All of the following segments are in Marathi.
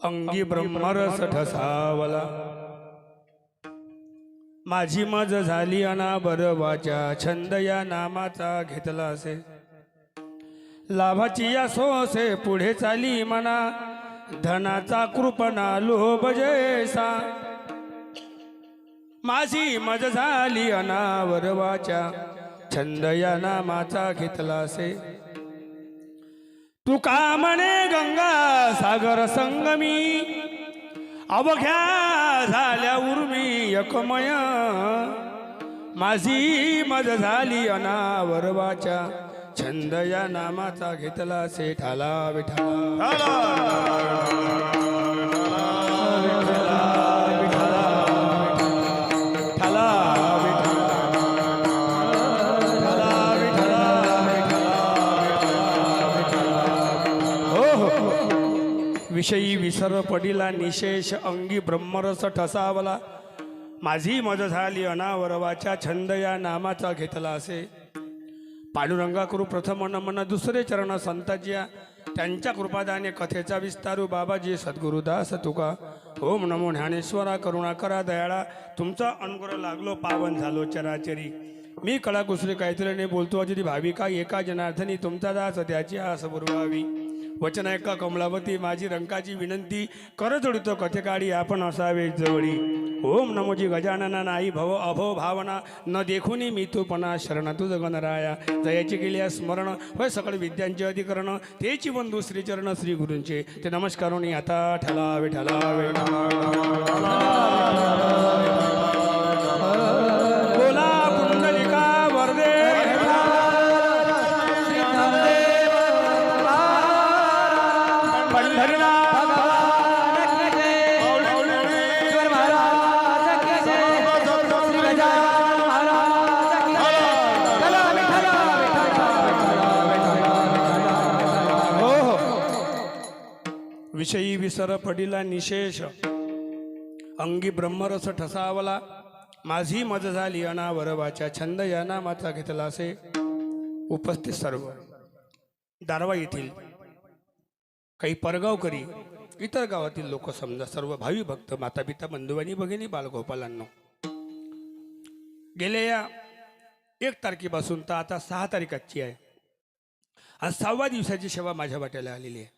अंगी ब्रह्मरस ठसावला, माझी मज झाली अनाबरवाच्या, छंद या नामाचा घेतला असे, लाभाची या सोसे पुढे चाली मना, धनाचा कृपणा लोभ जैसा, माझी मज झाली अनावरवाच्या, छंद या नामाचा घेतला असे, तुका म्हणे गंगा सागर संगमी, अवघ्या झाल्या उर्मी एकमय, माझी मज झाली अनावरवाच्या, छंद या नामाचा घेतला असे, ठाला विठाला विषयी विसर पडिला निशेष, अंगी ब्रह्मरस ठसावला, माझी मज झाली अनावरवाच्या, छंद या नामाचा घेतला असे, पांडुरंगा करू प्रथम नमन, दुसरे चरण संताजिया, त्यांच्या कृपादाने कथेचा विस्तारू, बाबाजी सद्गुरुदास तुका, ओम नमो ज्ञानेश्वरा, करुणा करा दयाळा, तुमचा अनुग्रह लागलो पावन झालो चराचरी, मी कळा कुसरी काहीतरी बोलतो अजरी भाविका, एका जनार्दनी तुमचा दास त्याची आस पुरवावी, वचन ऐका कमलावती माझी रंकाची विनंती, कर जोडितो कथेकाळी आपण असावे जवळी, ओम नमोजी गजानना नाही भव अभव भावना, न देखुनी मी तूपणा शरण तुझ गणराया, जयाची केली स्मरण होय सकळ विद्यांचे अधिकरण, तेची बंधू श्रीचरण श्री गुरूंचे, ते नमस्कारोनी आता ठलावे ठलावे बोला पुंडलिका वरदे, विषयी विसर पडिला निशेष, अंगी ब्रह्मरस ठसावला, माझी मज झाली अनावरवाच्या, छंद या नामाचा घेतला असे, उपस्थित सर्व दारवा येथील काही परगावकरी, इतर गावातील लोक समजा, सर्व भावी भक्त, माता पिता, बंधुवानी, भगिनी, बालगोपालांनो, गेल्या 1 तारखेपासून तर आता 6 तारीख आजची आहे, आज 6व्या दिवसाची सेवा माझ्या वाट्याला आलेली आहे.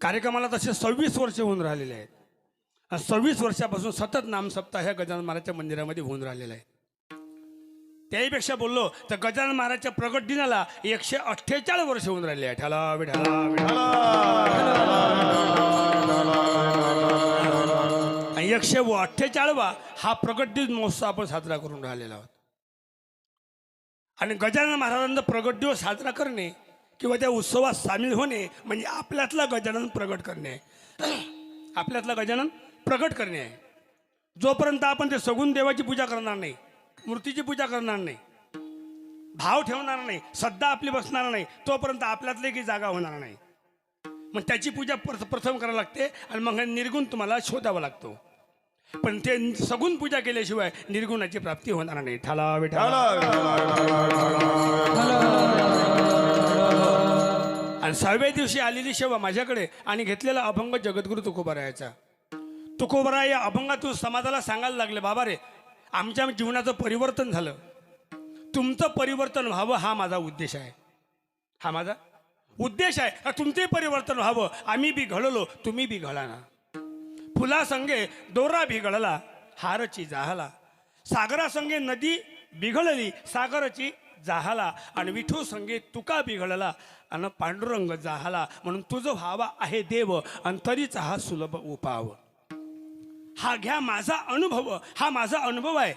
कार्यक्रमाला तसे 26 वर्ष होऊन राहिलेले आहेत. 26 वर्षापासून सतत नामसप्ताह ह्या गजानन महाराजच्या मंदिरामध्ये होऊन राहिलेला आहे. त्याहीपेक्षा बोललो तर गजानन महाराजच्या प्रगट दिनाला 148 वर्ष होऊन राहिले आहे. ठाला विठाला आणि 148वा हा प्रगट दिन महोत्सव आपण साजरा करून राहिलेला आहोत. आणि गजानन महाराजांचा प्रगट दिवस साजरा करणे किंवा त्या उत्सवात सामील होणे म्हणजे आपल्यातला गजानन प्रगट करणे आहे. आपल्यातला गजानन प्रगट करणे आहे. जोपर्यंत आपण ते सगुण देवाची पूजा करणार नाही, मूर्तीची पूजा करणार नाही, भाव ठेवणार नाही, श्रद्धा आपली बसणार नाही, तोपर्यंत आपल्यातले की जागा होणार नाही. मग त्याची पूजा प्रथम करावी लागते आणि मग निर्गुण तुम्हाला शोधावा लागतो. पण ते सगुण पूजा केल्याशिवाय निर्गुणाची प्राप्ती होणार नाही. ठाला विठाला. आणि 6व्या दिवशी आलेली सेवा माझ्याकडे आणि घेतलेला अभंग जगद्गुरु तुकोबारायाचा. तुकोबाराय या अभंगातून समाजाला सांगायला लागले, बाबा रे, आमच्या जीवनाचं परिवर्तन झालं, तुमचं परिवर्तन व्हावं हा माझा उद्देश आहे. हा माझा उद्देश आहे. तुमचे परिवर्तन व्हावं. आम्ही बी घडलो, तुम्ही बी घडा ना. फुला संगे दोरा बिघडला, हारची जाहला, सागरा संगे नदी बिघडली, सागराची जाहला, आणि विठू संगे तुका बिघडला, आणि पांडुरंग जाहला. म्हणून तुझं व्हावा आहे देव, आणि तरीच हा सुलभ उपाव. हा घ्या माझा अनुभव, हा माझा अनुभव आहे.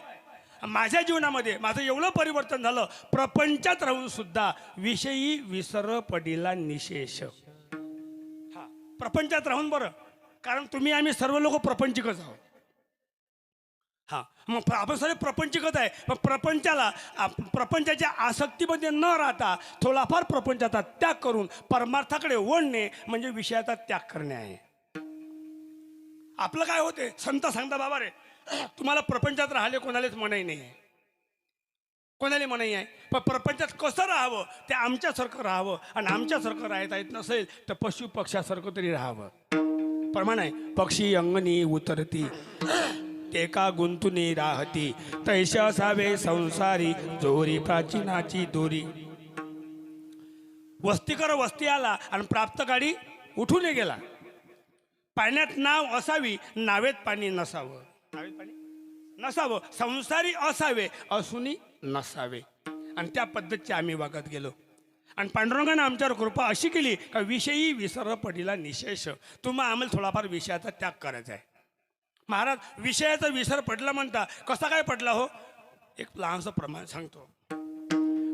माझ्या जीवनामध्ये माझं एवढं परिवर्तन झालं, प्रपंचात राहून सुद्धा विषयी विसर पडिला निशेष. हा प्रपंचात राहून बरं, कारण तुम्ही आम्ही सर्व लोक प्रपंचिकच आहोत. हा मग आपण सर्व प्रपंचिकच आहे. पण प्रपंचाच्या आसक्तीमध्ये न राहता थोडाफार प्रपंचाचा त्याग करून परमार्थाकडे वळणे म्हणजे विषयाचा त्याग करणे आहे. आपलं काय होते, संत सांगता, बाबा रे, तुम्हाला प्रपंचात राहिले कोणालाच मनाई नाही आहे, कोणाला मनाई आहे. पण प्रपंचात कसं राहावं ते आमच्यासारखं राहावं. आणि आमच्यासारखं राहता येत नसेल तर पशु पक्षासारखं तरी राहावं. प्रमाण आहे. पक्षी अंगणी उतरती ते का गुंतुनी राहती, तैसे असावे संसारी जोरी प्राचीनाची दोरी. वस्तीकर वस्ती आला आणि प्राप्त गाडी उठून गेला. पाण्यात नाव असावी, नावेत पाणी नसावं. नावेत पाणी नसावं, संसारी असावे, असूनी नसावे. आणि त्या पद्धतीचे आम्ही वागत गेलो. आणि पांडुरंगानं आमच्यावर कृपा अशी केली का विषयी विसर पडीला निशेष. तुम्हा आम्हाला थोडाफार विषयाचा त्याग करायचा आहे. महाराज, विषयाचा विसर पडला म्हणता, कसा काय पडला हो? एक लहानसं प्रमाण सांगतो.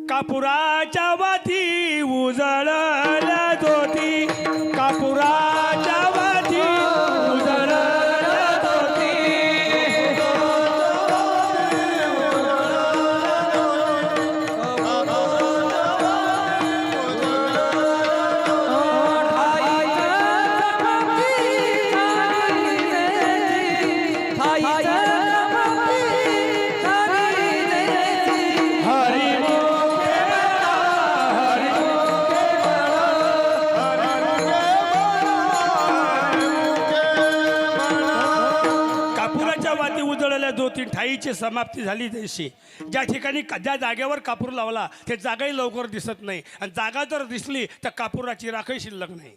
कापुराच्या वाती उजळल्या ज्योती, कापुराच्या वाती उजळल्या ज्योती. ज्योती ठाईची समाप्ती झाली तशी. ज्या ठिकाणी ज्या जागेवर कापूर लावला ते जागाही लवकर दिसत नाही, आणि जागा जर दिसली तर कापुराची राखही शिल्लक नाही.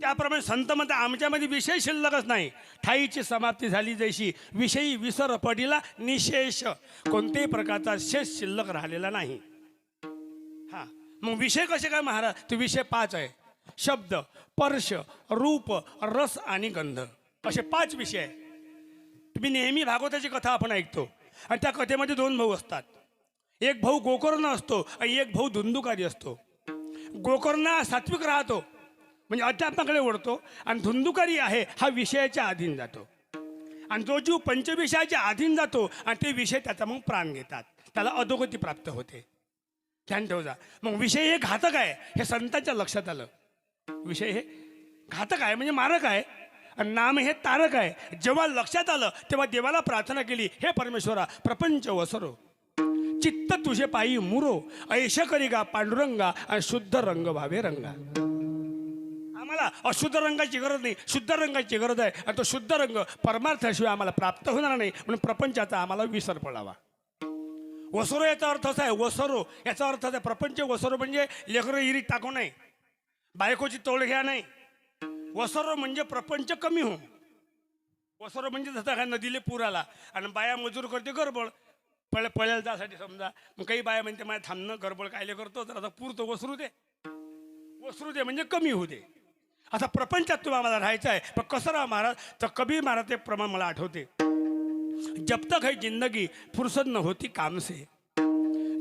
त्याप्रमाणे संत म्हणतात आमच्यामध्ये विषय शिल्लकच नाही. ठाईची समाप्ती झाली जशी, विषयी विसर पडीला निशेष. कोणत्याही प्रकारचा शेष शिल्लक राहिलेला नाही. हा, मग विषय कसे काय महाराज? तो विषय 5 आहे. शब्द, स्पर्श, रूप, रस आणि गंध, असे 5 विषय आहे. तुम्ही नेहमी भागवताची कथा आपण ऐकतो, आणि त्या कथेमध्ये 2 भाऊ असतात. एक भाऊ गोकर्ण असतो आणि एक भाऊ धुंदुकारी असतो. गोकर्ण सात्विक राहतो, म्हणजे अध्यात्माकडे वळतो, आणि धुंदुकारी आहे हा विषयाच्या अधीन जातो. आणि जो जीव पंचविषयाच्या अधीन जातो आणि ते विषय त्याचा मग प्राण घेतात, त्याला अधोगती प्राप्त होते. ध्यान ठेवजा. मग विषय हे घातक आहे हे संतांच्या लक्षात आलं. विषय हे घातक आहे म्हणजे मारक आहे, आणि नाम हे तारक आहे. जेव्हा लक्षात आलं तेव्हा देवाला प्रार्थना केली, हे परमेश्वरा प्रपंच वसरो, चित्त तुझे पायी मुरो, ऐश करी गा पांडुरंगा, आणि शुद्ध रंग व्हावे रंगा. आम्हाला अशुद्ध रंगाची गरज नाही, शुद्ध रंगाची गरज आहे. आणि तो शुद्ध रंग परमार्थाशिवाय आम्हाला प्राप्त होणार नाही, म्हणून प्रपंचाचा आम्हाला विसर पडावा. वसरो याचा अर्थ असा आहे, वसरो याचा अर्थ असा आहे, प्रपंच वसरो म्हणजे लेकरं इरीत टाकू नये, बायकोची तोड घ्या नाही. वसरो म्हणजे प्रपंच कमी हो. वसरो म्हणजे जसं काय नदीले पूर आला आणि बाया मजूर करते गडबड पळ्याला जासाठी समजा. मग काही बाया म्हणते माझ्या थांबणं गडबड कायले करतो, तर आता पूर तो वसरू दे म्हणजे कमी होऊ दे. आता प्रपंचात तुम्हाला आम्हाला राहायचं आहे. पण कसं राहा महाराज? तर कबीर महाराज ते प्रमाण मला आठवते. जब तक है जिंदगी फुर्सत न होती काम से,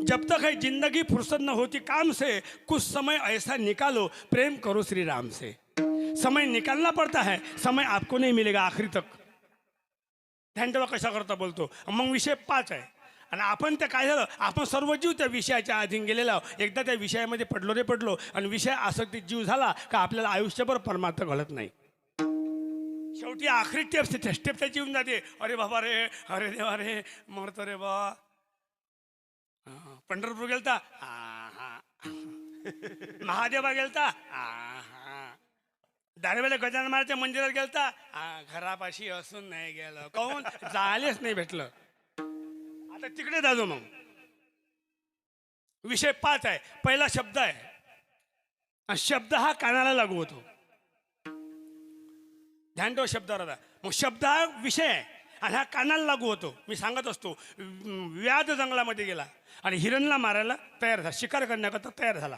जब तक है जिंदगी फुर्सत न होती काम से, कुछ समय ऐसा निकालो प्रेम करो श्री राम से. समय निकालना पड़ता है, समय आपको नहीं मिलेगा आखिरी तक. ध्यान ठेवा कशा करता बोलतो. मग विषय 5 आहे. आणि आपण त्या काय झालं, आपण सर्व जीव त्या विषयाच्या अधीन गेलेला आहोत. एकदा त्या विषयामध्ये पडलो आणि विषय आसक्तीत जीव झाला का आपल्याला आयुष्यभर परमार्थ घडत नाही. शेवटी आखरी स्टेप त्याची येऊन जाते. अरे बाबा रे, अरे देवा रे, मरतो रे बा. पंढरपूर गेलता, महादेवा गेलता, दारवेला गजानन महाराजच्या मंदिरात गेलता, घरापाशी असून नाही गेलं. काहून? जायलाच नाही भेटलं. आता तिकडे जाजो. मग विषय 5 आहे. पहिला शब्द आहे. शब्द हा कानाला लागू होतो. ध्यान ठेव शब्दावर. आता मग शब्द हा विषय आहे आणि हा कानाला लागू होतो. मी सांगत असतो, व्याध जंगलामध्ये गेला आणि हिरणला मारायला तयार झाला, शिकार करण्याकरता तयार झाला.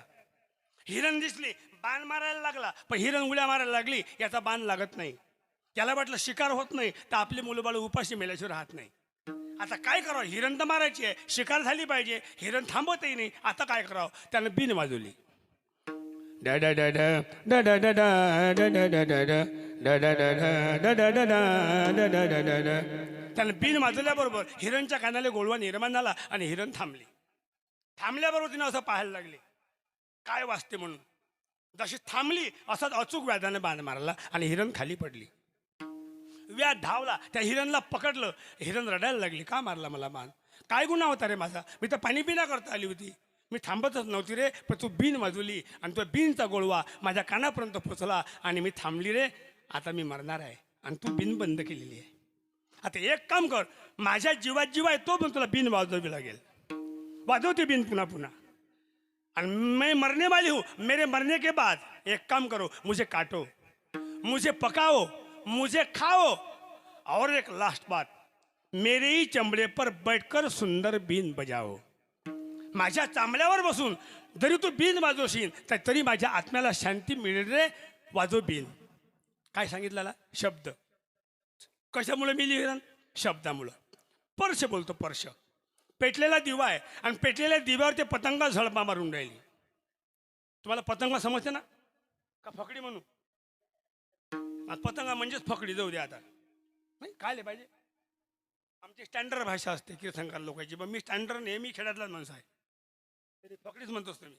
हिरण दिसली, बाण मारायला लागला, पण हिरण उड्या मारायला लागली, याचा बाण लागत नाही. त्याला वाटलं शिकार होत नाही, तर आपली मुलं बाळ उपाशी मेल्याशिवाय राहत नाही. आता काय करावं? हिरण तर मारायची आहे, शिकार झाली पाहिजे, हिरण थांबवतही नाही. आता काय करावं? त्यानं बीन वाजवली. त्यानं बीन वाजवल्याबरोबर हिरणच्या कानाला गोळवा निर्माण झाला आणि हिरण थांबली. थांबल्याबरोबर तिनं असं पाहायला लागले काय वाजते म्हणून. जशी थांबली असाच अचूक व्याधाने बाण मारला आणि हिरण खाली पडली. व्याध धावला, त्या हिरणला पकडलं. हिरण रडायला लागली, का मारला मला बाण? काय गुन्हा होता रे माझा? मी तर पाणी पिना करता आली होती, मी थांबतच नव्हती रे, पण तू बीन वाजवली आणि तो बीनचा गोळवा माझ्या कानापर्यंत पोचला आणि मी थांबली रे. आता मी मरणार आहे आणि तू बिन बंद केलेली आहे. आता एक काम कर, माझ्या जीवात जीव आहे तो पण तुला बिन वाजवावी लागेल. वाजवते बिन पुन्हा पुन्हा. और मैं मरने वाली हूँ, मेरे मरने के बाद एक काम करो, मुझे काटो, मुझे पकाओ, मुझे खाओ, और एक लास्ट बात, मेरे ही चमड़े पर बैठकर सुंदर बीन बजाओ. माझ्या चांबल्यावर बसून जरी तू बीन वाजवशील तर तरी माझ्या आत्म्याला शांती मिळेल रे. वाजव बीन. काय सांगितलं शब्द. कशामुळे मिली हिरण? शब्दामुळं. पर्श बोलतो पर्श. पेटलेला दिवा आहे आणि पेटलेल्या दिव्यावर ते पतंगा झळपा मारून राहिली. तुम्हाला पतंगा समजते ना का फकडी म्हणून? पतंगा म्हणजेच फकडी. जाऊ दे आता, नाही काय पाहिजे. आमची स्टँडर्ड भाषा असते कीर्तनकार लोकांची, पण मी स्टँडर्ड नेहमी खेड्यातलाच माणूस आहे, तरी फकडीच म्हणतोस तुम्ही.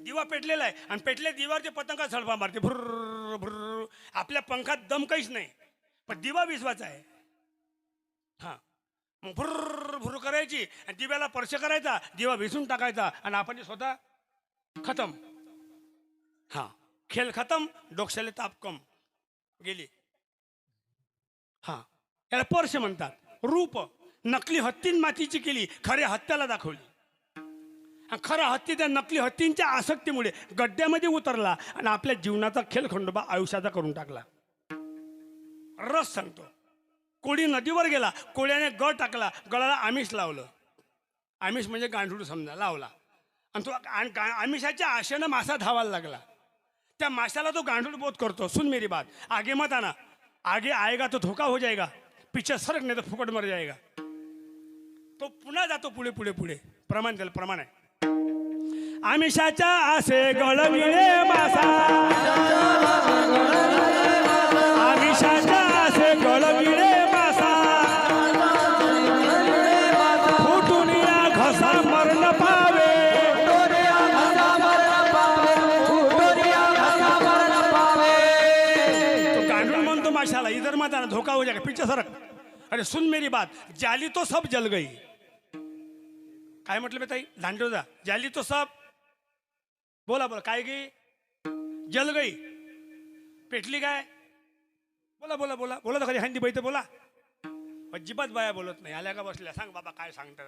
दिवा पेटलेला आहे आणि पेटल्या दिव्यावर ते पतंगा झळपा मारते भुर्र भुर्र. आपल्या पंखात दम काहीच नाही, पण दिवा विश्वाचा आहे. हां, मग भुर्र भुर्र करायची आणि दिव्याला स्पर्श करायचा, दिवा विसून टाकायचा आणि आपण स्वतः खतम. हां, खेळ खतम, डोक्याला ताप कम गेली. हां, याला स्पर्श म्हणतात. रूप नकली हत्तीन मातीची केली, खऱ्या हत्याला दाखवली. खरा हत्ती त्या नकली हत्तींच्या आसक्तीमुळे गड्ड्यामध्ये उतरला आणि आपल्या जीवनाचा खेळखंडोबा आयुष्याचा करून टाकला. रस सांगतो. कोळी नदीवर गेला, कोळ्याने गळ टाकला, गळाला आमिष लावलं. आमिष म्हणजे गांडूळ समजा लावला आणि तो आमिषाच्या आशेनं मासा धावायला लागला. त्या माशाला तो गांडूळ बोध करतो. सुन मेरी बात, आगे मत आना, आगे आएगा तो धोखा हो जाएगा, पीछे सरक नहीं तो फुकट मर जाएगा. तो पुन्हा जातो पुढे पुढे पुढे. प्रमाण त्याला प्रमाण आहे. आमिषाच्या आसे गळविले मासा, आमिषाच्या आसे गळविले मासा, फुटून या घसा मरण पावे. तो गांडूळ म्हणतो माशाला, इधर मत आना धोखा हो जाएगा, पीछे सरक. अरे सुन मेरी बात, जाली तो सब जल गई. काय म्हटलं बे ताई? दांडोजा. जाली तो सब, बोला बोला काय गे? जल गई. पेटली काय? बोला बोला बोला बोला तर खरी हंडी बैठे बोला. अजिबात बाया बोलत नाही. आल्या का बसल्या, सांग बाबा काय सांगता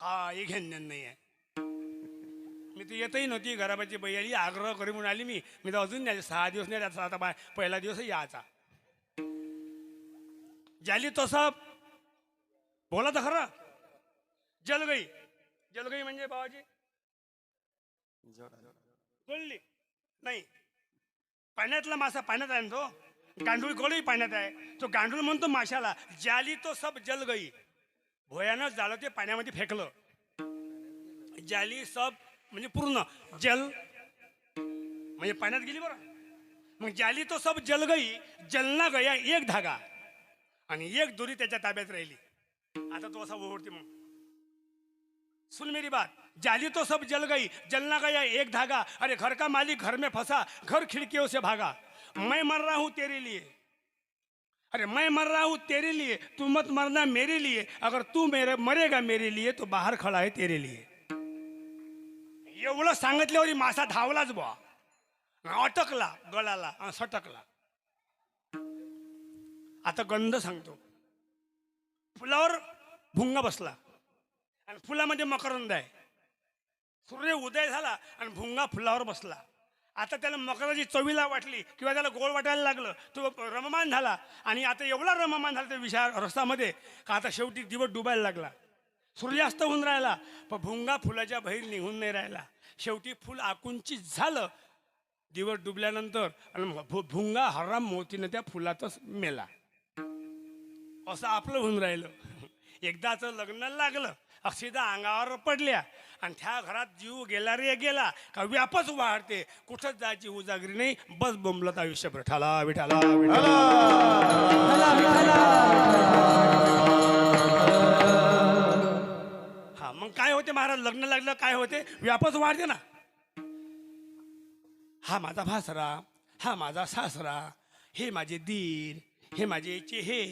काय घेण नाही आहे. मी तर येतही नव्हती, घराबाची बाई आली, आग्रह करी म्हणून आली. मी तर अजून नाही 6 दिवस नाही राहता. आता बाय पहिला दिवसही यायचा. जाली तो सब, बोला तर खरं. जल गई. जल गई म्हणजे बाबाजी जळली नाही. पाण्यातला मासा पाण्यात आहे ना तो. गांडूळ कोळी पाण्यात आहे. तो गांडूळ म्हणतो माशाला, जाली तो सब जल गई. भोयानं जाळं ते पाण्यामध्ये फेकलं. जाली सब म्हणजे पूर्ण, जल म्हणजे पाण्यात गेली बरं. मग जाली तो सब जल गई, जलना गया एक धागा आणि एक दोरी त्याच्या ताब्यात राहिली. आता तो असा ओढते. मग सुन मेरी बात, जाली तो सब जल गई, जलना गया एक धागा. अरे घर का मालिक घर में फंसा, घर खिड़कियों से भागा. मैं मर रहा हूं तेरे लिए, अरे मैं मर रहा हूं तेरे लिए, तू मत मरना मेरे लिए. अगर तू मरेगा मेरे लिए तो बाहर खड़ा है तेरे लिए. एवढं सांगितल्यावर मासा धावलाच बुवा, अटकला गळाला आणि सटकला. आता गंध सांगतो. फुलावर भुंगा बसला आणि फुलामध्ये मकरंद आहे. सूर्य उदय झाला आणि भुंगा फुलावर बसला. आता त्याला मकराची चवीला वाटली किंवा त्याला गोड वाटायला लागलं. तो रममान झाला आणि आता एवढा रममान झाला त्या विशाल रस्त्यामध्ये का आता शेवटी दिवस डुबायला लागला. सूर्यास्त होऊन राहिला, पण भुंगा फुलाच्या बाहेर निघून नाही राहिला. शेवटी फुल आकुंचित झालं दिवस डुबल्यानंतर आणि भुंगा हराम मोतीनं त्या फुलातच मेला. असं आपलं होऊन राहिलं. एकदाचं लग्न लागलं, अक्षिता अंगावर पडल्या आणि त्या घरात जीव गेला रे गेला का व्यापच वाढते. कुठंच जायची उजागरी नाही, बस बोंबलत आयुष्यभर ठाला विठाला विठाला. हा मग काय होते महाराज, लग्न लागलं काय होते, व्यापच वाढते ना. हा माझा भासरा, हा माझा सासरा, हे माझे दीर, हे माझे चेहे,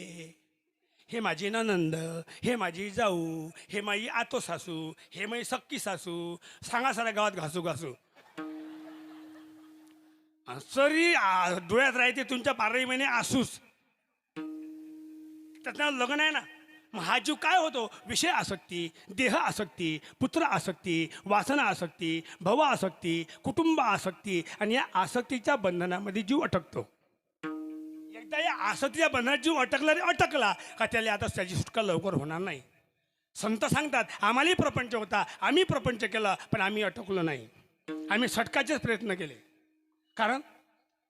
हे माझी ननंद, हे माझी जाऊ, हे माझी आतो सासू, हे माझी सक्की सासू. सांगा साऱ्या गावात घासू घासू. सरी डोळ्यात राहते तुमच्या 12 महिने आसूस, त्याचं लग्न आहे ना. मग हा जीव काय होतो? विषय आसक्ती, देह आसक्ती, पुत्र आसक्ती, वासना आसक्ती, भव आसक्ती, कुटुंब आसक्ती, आणि या आसक्तीच्या बंधनामध्ये जीव अटकतो. एकदा या आसक्तीच्या बंधनात जीव अटकला रे अटकला का त्याला आता त्याची सुटका लवकर होणार नाही. संत सांगतात आम्हालाही प्रपंच होता, आम्ही प्रपंच केला, पण आम्ही अटकलो नाही. आम्ही सटकाचेच प्रयत्न केले. कारण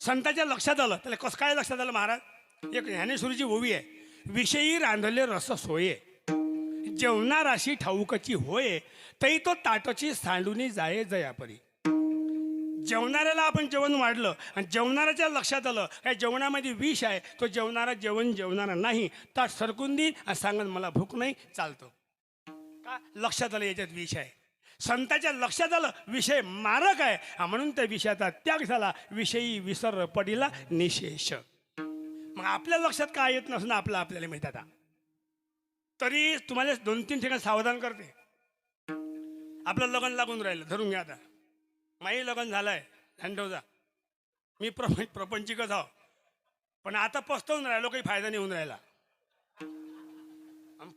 संताच्या लक्षात आलं. त्याला कसं काय लक्षात आलं महाराज? एक ज्ञानेश्वरीची ओवी आहे, विषयी रांधले रस सोये, जेवणाराशी ठाऊकची होय, तै तो ताटची सांडूनी जाये जयापरी. जेवणाऱ्याला आपण जेवण वाढलं आणि जेवणाऱ्याच्या लक्षात आलं काय जेवणामध्ये विष आहे, तो जेवणारा जेवणारा नाही, ताट सरकून देईन आणि सांगन मला भूक नाही, चालतो का? लक्षात आलं याच्यात विष आहे. संताच्या लक्षात आलं विषय मारक आहे, म्हणून त्या विषयाचा त्याग झाला. विषयी विसर पडिला निशेष. मग आपल्या लक्षात काय येत नसणं आपल्याला माहित. आता तरी तुम्हाला 2-3 ठिकाणी सावधान करते. आपलं लग्न लागून राहिलं, धरून घ्या. आता माही लग्न झालंय, हँडोजा, मी प्रपंचिकच आहो, पण आता पस्तवून राहिलो, काही फायदा नाही होऊन राहिला.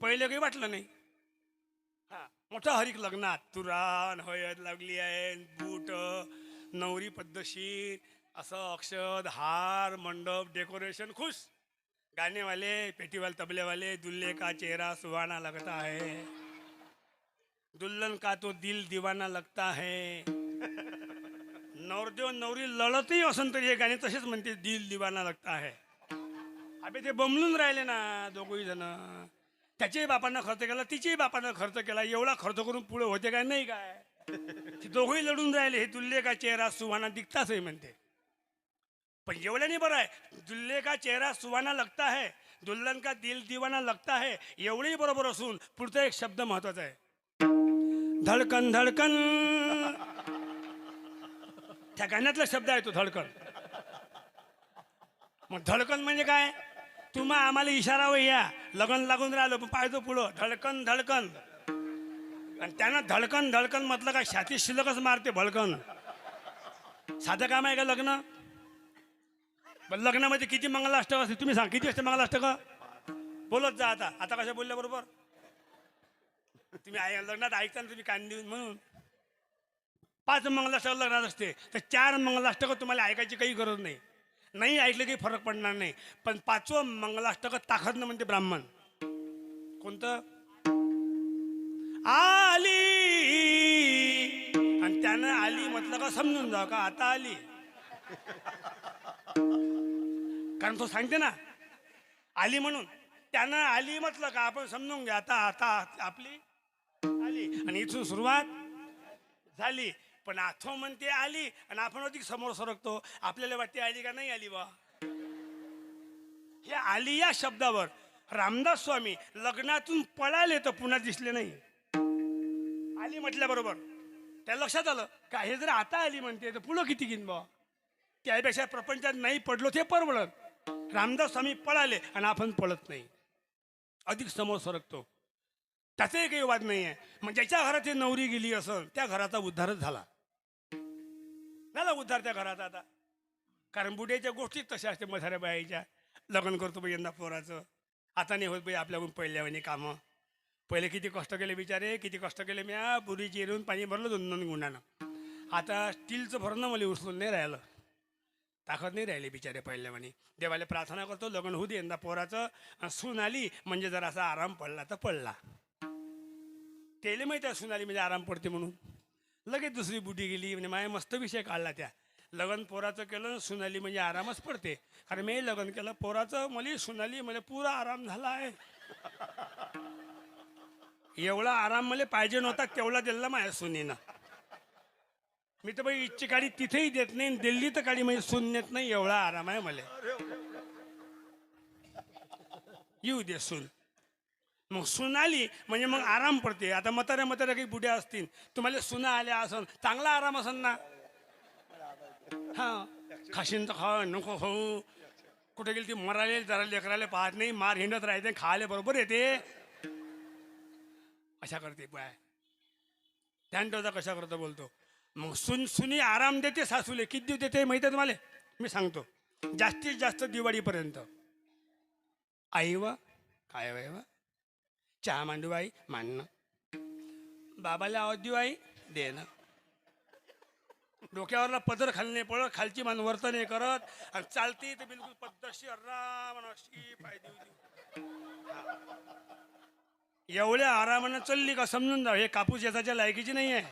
पहिले काही वाटलं नाही. हा, मोठा हरिक लग्नात तुरान हळद लागली आहे, बूट, नवरी पद्धतशीर, असं अक्षद, हार, मंडप, डेकोरेशन, खुश. गाणेवाले, पेटीवाले, तबलेवाले, दुल्हे का चेहरा सुहाना लगता है, दुल्हन का तो दिल दीवाना लगता है. नवरदेव नवरी लढतही असन तरी हे गाणे तसेच म्हणते, दिल दिवाना लगता है. अबे ते बमलून राहिले ना दोघंही जण. त्याच्याही बापांना खर्च केला, तिच्याही बापांना खर्च केला. एवढा खर्च करून पुढे होते काय? नाही काय. ते दोघंही लढून राहिले. हे दुल्हे का चेहरा सुहाना दिखताच आहे म्हणते, पण एवढ्याने बरं आहे. दुल्हे का चेहरा सुहाना लगता है, दुल्हन का दिल दिवाना लगता है, एवढंही बरोबर असून पुढचा एक शब्द महत्वाचा आहे, धडकन धडकन. त्या गाण्यातला शब्द आहे तो धडकन. मग धडकन म्हणजे काय? तुम्हा आम्हाला इशारा हो, या लग्न लागून राहिलो पण पाहिजे पुढं धडकन धडकन. आणि त्यानं धडकन धडकन म्हटलं काय? छाती शिल्लकच मारते भडकन. साधं काम आहे का लग्न? लग्नामध्ये किती मंगलाष्टक असते तुम्ही सांग? किती असते मंगलाष्टक? बोलत जा. आता कशा बोलल्या बरोबर तुम्ही लग्नात ऐकता ना तुम्ही कांदी म्हणून. 5 मंगलाष्टक लग्नात असते, तर 4 मंगलाष्टक तुम्हाला ऐकायची काही गरज नाही. नाही ऐकलं काही फरक पडणार नाही. पण 5वं मंगलाष्टक ताकदनं म्हणते ब्राह्मण. कोणतं? आली. आणि त्यानं आली म्हटलं का समजून जा का आता आली. कारण तो सांगते ना आली म्हणून. त्यानं आली म्हटलं का आपण समजून घ्या आता आपली आली. आणि इथून सुरुवात झाली. पण आथो म्हणते आली आणि आपण अधिक समोर सरकतो. आपल्याला वाटते आली का नाही आली बा. हे आली या शब्दावर रामदास स्वामी लग्नातून पळाले तर पुन्हा दिसले नाही. आली म्हटल्याबरोबर त्या लक्षात आलं का हे जर आता आली म्हणते तर पुढं किती घेईन बा. त्यापेक्षा प्रपंचात नाही पडलो ते परवडत. रामदास स्वामी पळाले आणि आपण पळत नाही, अधिक समोर सरकतो. त्याचाही काही वाद नाही आहे. मग ज्याच्या घरात ही नवरी गेली असं त्या घराचा उद्धारच झाला उद्धार त्या घरात. आता कारण बुड्याच्या गोष्टीत तशा असते म्हाताऱ्या बाईच्या. लग्न करतो बाई यंदा पोराचं, आता नाही होत बाई आपल्याकडून पहिल्यावानी कामं. पहिले किती कष्ट केले बिचारे, किती कष्ट केले. म्या पुरी चिरून पाणी भरलं 2-2 गुंडानं. आता स्टीलचं भरणं मला उचलून नाही राहिलं, ताकद नाही राहिली बिचारे पहिल्यावानी. देवाला प्रार्थना करतो लग्न होऊ दे यंदा पोराचं. सून आली म्हणजे जर असा आराम पडला तर पडला. त्याला माहिती आहे सून आली म्हणजे आराम पडते म्हणून. लगेच दुसरी बुटी गेली म्हणजे माझ्या मस्त विषय काढला. त्या लग्न पोराचं केलं, सुनाली म्हणजे आरामच पडते. कारण मी लग्न केलं पोराचं, मला सुनाली म्हणजे पुरा आराम झाला आहे. एवढा आराम मला पाहिजे नव्हता तेवढा दिला माझ्या सुनीनं. मी तर बाई इच्छी काढी तिथेही देत नाही, दिल्ली तर काढी म्हणजे सून देत नाही. एवढा आराम आहे मला. येऊ दे सून. मग सून आली म्हणजे मग आराम पडते. आता म्हाताऱ्या काही बुड्या असतील, तुम्हाला सुना आल्या असन चांगला आराम असन ना. हा खाशीन तर खा, नको खाऊ. कुठे गेली ती मराले जरा लेकराले पाहत नाही, मार हिंडत राहते, खायला बरोबर येते. अशा करते बाय. ध्यान ठेवता कशा करता बोलतो. मग सुनी आराम देते सासूले. किती देते माहिती आहे तुम्हाला? मी सांगतो. जास्तीत जास्त दिवाळीपर्यंत आई व काय वय व चहा मांडू आई मांडणं, बाबाला आवाज देऊ आई देणं, डोक्यावरला पदर खालणे पळत खालची मान वर्त नाही करत आणि चालती तर बिलकुल पद्धतशीर आराम अशी पाय देऊ देऊ. एवढ्या आरामानं चालली का समजून जा हे कापूस याच्या लायकीची नाही आहे.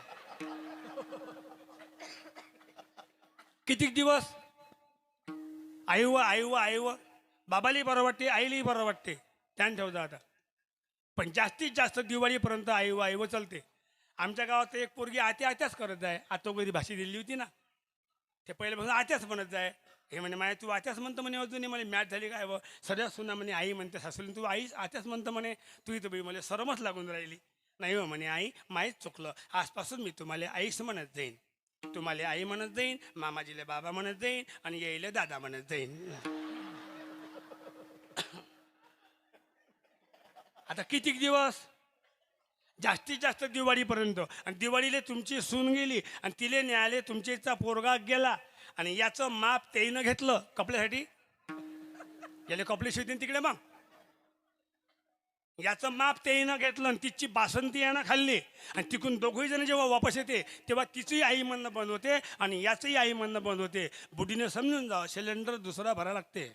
कितीक दिवस आई व बाबालाही बरं वाटते, आईलाही बरं वाटते, ध्यान ठेवता आता. पण जास्तीत जास्त दिवाळीपर्यंत आई व चालते. आमच्या गावात एक पोरगी आत्याच करत जाय. आतोगरी भाषी दिली होती ना, ते पहिल्यापासून आत्याच म्हणत जाय. हे म्हणे माय तू आत्याच म्हणतो म्हणे, अजूनही मला मॅच झाली काय व सध्या सुना म्हणे आई म्हणते सासूला, तू आई आत्याच म्हणतो म्हणे, तू इथं बाई मला सरमच लागून राहिली. नाही हो म्हणे आई माहीत चुकलं, आजपासून मी तुम्हाला आईच म्हणत जाईन. तुम्हाला आई म्हणत जाईन, मामाजीला बाबा म्हणत जाईन आणि यायला दादा म्हणत जाईन. आता कितीक दिवस? जास्तीत जास्त दिवाळीपर्यंत. आणि दिवाळीला तुमची सून गेली आणि तिले न्यायालय तुमच्या पोरगा गेला आणि याचं माप तेईनं घेतलं कपड्यासाठी. गेले कपडे शिवतील तिकडे, मग याचं माप तेईनं घेतलं आणि तिची बासंती यानं खाल्ली आणि तिकून दोघंही जण जेव्हा वापस येते तेव्हा तिचंही आई म्हणणं बंद होते आणि याचंही आई म्हणणं बंद होते. बुढीने समजून जा सिलेंडर दुसरा भरायला लागते.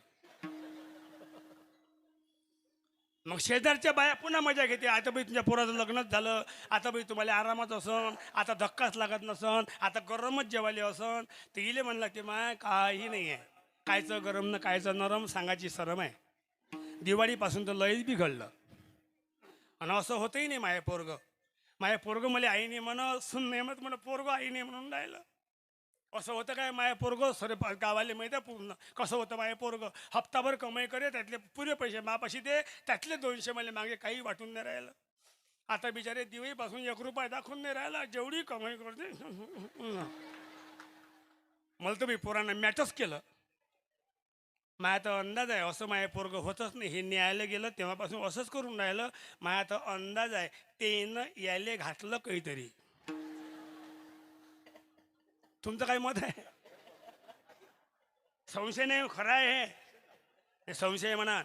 मग शेजारच्या बाया पुन्हा मजा घेते. आता बाई तुमच्या पोराचं लग्नच झालं, आता बाई तुम्हाला आरामात असन, आता धक्काच लागत नसन, आता गरमच जेवायले असन. तर इले म्हणलं की माय काही नाही आहे, कायचं गरम न कायचं नरम सांगायची शरम आहे. दिवाळीपासून तर लयच बिघडलं. आणि असं होतही नाही. माया पोरग मला आई नाही म्हणत, सून नाही म्हणत, मला पोरग आई नाही म्हणून राहिलं. असं होतं काय? माया पोरग सरे गावाले माहिती आहे पूर्ण कसं होतं. माया पोरग हप्ताभर कमाई करे, त्यातले पुरे पैसे मापाशी दे, त्यातले 200 मला मागे काही वाटून नाही राहिलं. आता बिचारे दिवाळीपासून 1 रुपया दाखवून नाही राहिला, जेवढी कमाई करते. मला तर मी पोरांना मॅटच केलं. माया तर अंदाज आहे असं माया पोरग होतच नाही. हे न्यायालय गेलं तेव्हापासून असंच करून राहिलं. माया तर अंदाज आहे तेनं यायले घातलं काहीतरी. तुमचं काय मत आहे? संशय नाही, खरं आहे हे संशय म्हणा.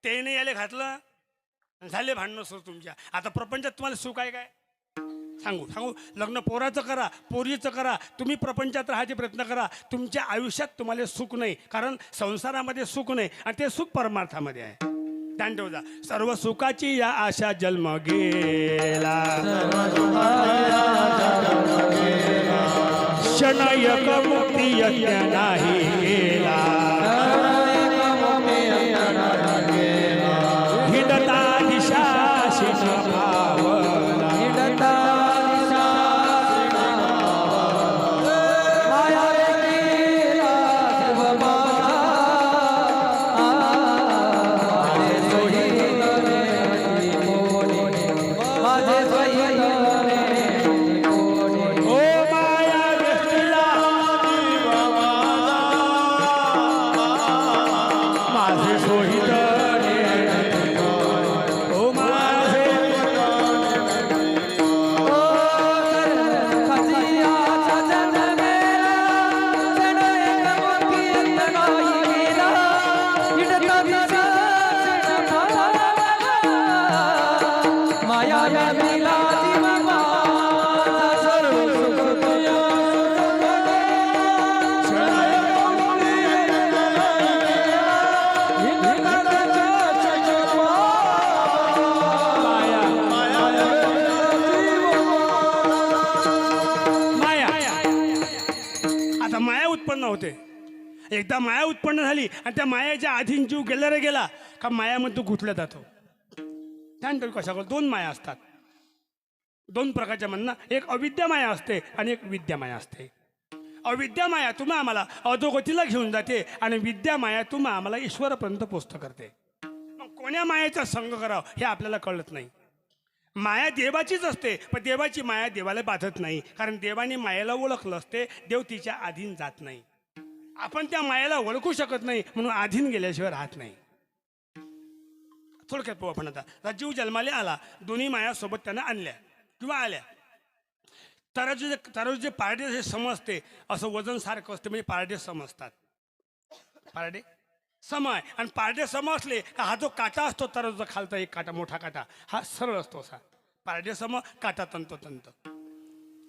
तेने यायला घातलं झाले भांडणं सुरू तुमच्या. आता प्रपंचात तुम्हाला सुख आहे काय? सांगू लग्न पोराचं करा, पोरीचं करा, तुम्ही प्रपंचात राहायचे प्रयत्न करा. तुमच्या आयुष्यात तुम्हाला सुख नाही, कारण संसारामध्ये सुख नाही आणि ते सुख परमार्थामध्ये आहे. ध्यान ठेवजा. सर्व सुखाची या आशा जन्म गेला, क्षणयक मुक्ती यज्ञ नाही केला. हिंडता दिशा शिन भावना, एकदा माया उत्पन्न झाली आणि त्या मायाच्या आधीन जीव गेला रे गेला का मायामध्ये गुंतला जातो. ध्यान ठेव. कशा 2 माया असतात, 2 प्रकारच्या म्हणणं. एक अविद्या माया असते आणि एक विद्या माया असते. अविद्या माया तुम्हा आम्हाला अधोगतीला घेऊन जाते आणि विद्या माया तुम्हा आम्हाला ईश्वरापर्यंत पोचत करते. मग कोण्या मायेचा संग करावं हे आपल्याला कळत नाही. माया देवाचीच असते, पण देवाची माया देवाला बाधत नाही, कारण देवाने मायेला ओळखलं असते. देव तिच्या अधीन जात नाही. आपण त्या मायेला ओळखू शकत नाही म्हणून अधीन गेल्याशिवाय राहत नाही. थोडक्यात पाहू आपण आता. जीव जन्माला आला, दोन्ही माया सोबत त्यानं आणल्या किंवा आल्या. तराजू जे पारडे हे समजते असं वजन सारखं असते म्हणजे पारडे समजतात. पारडे सम आहे आणि पारडे सम असले का हा जो काटा असतो तराजूचा खालचा एक काटा मोठा काटा हा सरळ असतो असा. पारडे सम काटा तंतोतंत.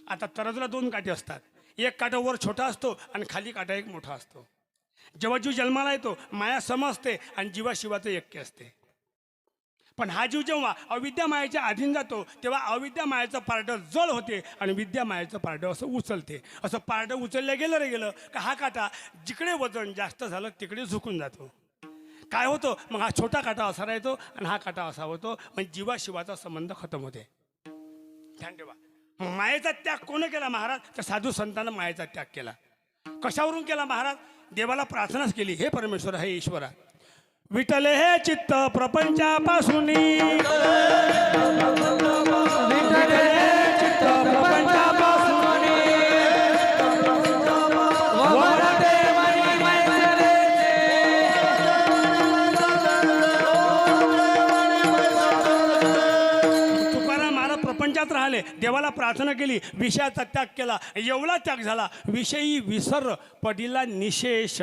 आता तराजूला दोन काटे असतात. एक काटा वर छोटा असतो आणि खाली काटा एक मोठा असतो. जेव्हा जीव जन्माला येतो माया सम असते आणि जीवा शिवाचं ऐक्य असते. पण हा जीव जेव्हा अविद्या मायेच्या अधीन जातो तेव्हा अविद्या मायेचं पारडं जळ होते आणि विद्या मायेचं पारडं असं उचलते. असं पारडं उचललं गेलं रे गेलं का हा काटा जिकडे वजन जास्त झालं तिकडे झुकून जातो. काय होतं मग हा छोटा काटा असा राहतो आणि हा काटा असा होतो म्हणजे जीवा शिवाचा संबंध खतम होते. ध्यान ठेवा. मायेचा त्याग कोण केला महाराज तर साधू संतांना मायेचा त्याग केला. कशावरून केला महाराज? देवाला प्रार्थनाच केली. हे परमेश्वर हे ईश्वरा विठ्ठल हे चित्त प्रपंचापासून प्रपंचात राहिले. देवाला प्रार्थना केली, विषयाचा त्याग केला. एवढा त्याग झाला विषयी विसर पडिला निशेष.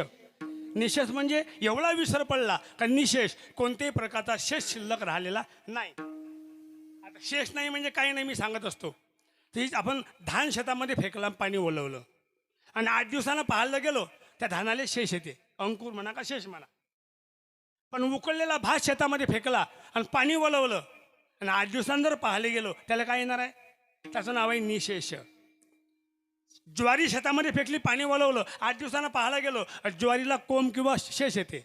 निशेष म्हणजे एवढा विसर पडला का निशेष कोणत्याही प्रकारचा शेष शिल्लक राहिलेला नाही. आता शेष नाही म्हणजे काही नाही मी सांगत असतो. तीच आपण धान शेतामध्ये फेकला पाणी ओलवलं आणि 8 दिवसानं पाहायला गेलो त्या धानाला शेष येते. अंकुर म्हणा का शेष म्हणा. पण उकळलेला भात शेतामध्ये फेकला आणि पाणी ओलवलं आणि 8 दिवसांनी जर पाहायला गेलो त्याला काय येणार आहे? त्याचं नाव आहे निशेष. ज्वारी शेतामध्ये फेकली पाणी वळवलं 8 दिवसांना पाहायला गेलो ज्वारीला कोंब किंवा शेष येते.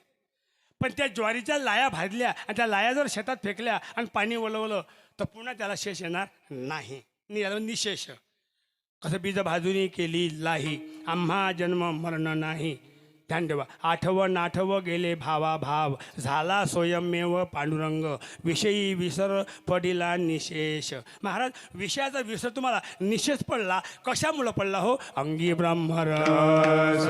पण त्या ज्वारीच्या लाया भाजल्या आणि त्या लाया जर शेतात फेकल्या आणि पाणी वळवलं तर पुन्हा त्याला शेष येणार नाही. निशेष. कसं बीज भाजूनी केली लाही आम्हा जन्म मरण नाही. ध्यान ठेवा. आठवं नाठवं गेले भावा भाव झाला स्वयंमेव पांडुरंग विषयी विसर पडिला निशेष. महाराज विषयाचा विसर तुम्हाला निशेष पडला कशामुळं पडला हो? अंगी ब्रह्मरस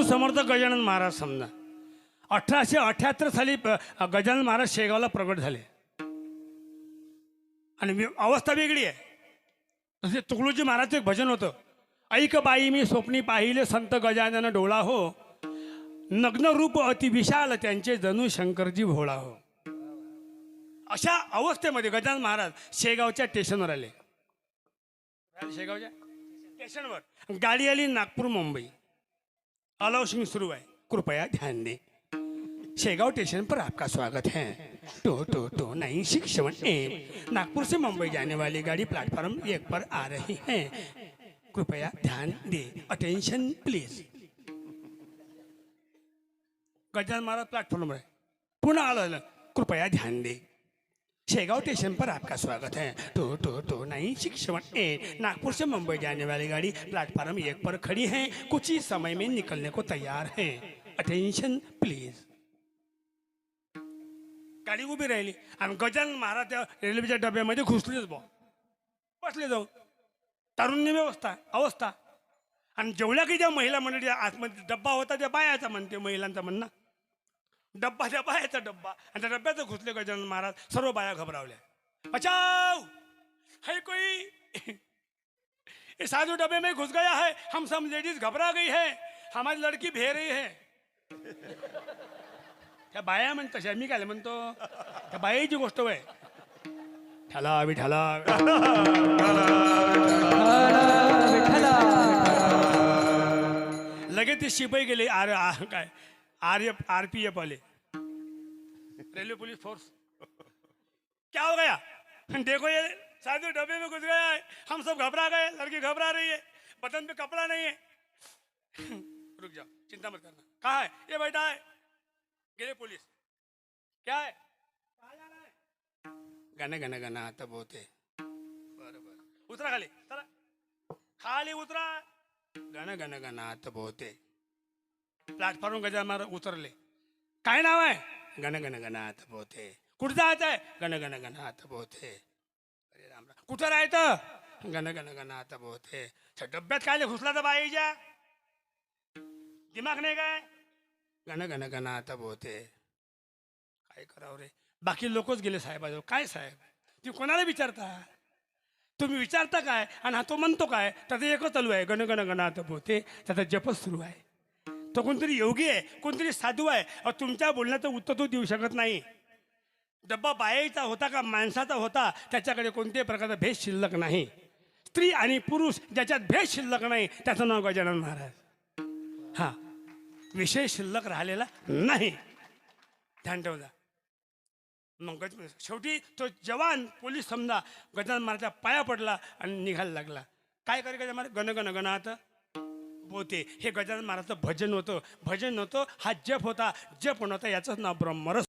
समर्थ गजानन महाराज समजा 1878 साली गजानन महाराज शेगावला प्रगट झाले आणि अवस्था वेगळी आहे. तसे तुकडोजी महाराजचं एक भजन होतं. ऐक बाई मी स्वप्नी पाहिले संत गजानन डोळा हो नग्न रूप अति विशाल त्यांचे जणू शंकरजी भोळा हो. अशा अवस्थेमध्ये गजानन महाराज शेगावच्या स्टेशनवर आले. शेगावच्या स्टेशनवर गाडी आली नागपूर मुंबई. अलाउशिंग शुरू है कृपया ध्यान दें. शेगांव स्टेशन पर आपका स्वागत है. टो टो टो 9678 नागपुर से मुंबई जाने वाली गाड़ी प्लेटफॉर्म 1 पर आ रही है. कृपया ध्यान दें. Attention please. Gajanan Maharaj platform है. पुनः आलं कृपया ध्यान दें. शेगांव स्टेशन पर आपका स्वागत है. टो टो टो 9678 नागपुर से मुंबई जाने वाली गाड़ी प्लेटफॉर्म 1 पर खड़ी है. कुछ ही समय में निकलने को तैयार है. Attention please. गाडी उभी राहिली आणि गजानन महाराज त्या रेल्वेच्या डब्यामध्ये घुसलेच बसले जाऊन. तारुण्य अवस्था आणि जेवढ्या काही ज्या महिला मंडळी आतमध्ये डब्बा होता त्या बायाचा म्हणते महिलांचा म्हणणं. डब्बा त्या बायाचा डब्बा आणि त्या डब्यात घुसले गजानन महाराज. सर्व बाया घबरावल्या. बचाओ है कोई? ये साधु डब्बे में घुस गया है. हम सब लेडीज घबरा गई है. हमारी लड़की भे रही है. त्या बाया म्हणत तशा. मी काय म्हणतो त्या बायाची गोष्ट आहे. ठला विठाला लगेच ते शिपाई गेले. काय RPF वाले रेलवे पुलिस फोर्स. क्या हो गया? देखो ये साधु डब्बे में घुस गया है, हम सब घबरा गए, लड़की घबरा रही है, बदन पे कपड़ा नहीं है। रुक जाओ, चिंता मत करना। कहाँ है ये? बैठा है। गेले पुलिस। क्या है? कहाँ जा रहा है? गाना गाना गाना आता बहुत है। बरोबर, उतरा खाली, चला खाली उतरा। गाना गाना गाना आता बहुत आहे. प्लॅटफॉर्म गजा मार उतरले. काय नाव आहे? गाणं गाणं गाणं आता बहुत आहे. कुठं जायचं आहे? गाणं गाणं गाणं आता बहुत आहे. अरे राम राम. कुठं राहायचं? गाणं गाणं गाणं आता बहुत आहे. डब्यात काय घुसला तर बाईच्या दिमाग नाही काय? गाणं गाणं गाणं आता बहुत आहे. काय करावं रे? बाकी लोकच गेले साहेबाजवळ. काय साहेब ती कोणाला विचारता? तुम्ही विचारता काय आणि हा तो म्हणतो काय? त्याचं एकच चालू आहे, गण गण गण आता बोते. त्याचा जपच सुरू आहे. तो कोणतरी योगी आहे, कोणतरी साधू आहे. तुमच्या बोलण्याचं उत्तर तो देऊ शकत नाही. डब्बा बाईचा होता का माणसाचा होता, त्याच्याकडे कोणत्याही प्रकारचा भेद शिल्लक नाही. स्त्री आणि पुरुष ज्याच्यात भेद शिल्लक नाही त्याचं नाव गजानन महाराज. हा विषय शिल्लक राहिलेला नाही, ध्यान ठेवला. मग शेवटी तो जवान पोलीस समजा गजानन महाराजच्या पाया पडला आणि निघायला लागला. काय करे गजानन महाराज? गण गण गण आता बोते. हे गजानन महाराजचं भजन होतं. भजन होतं, हा जप होता. जप नव्हता, याचंच नाव ब्रह्मरस.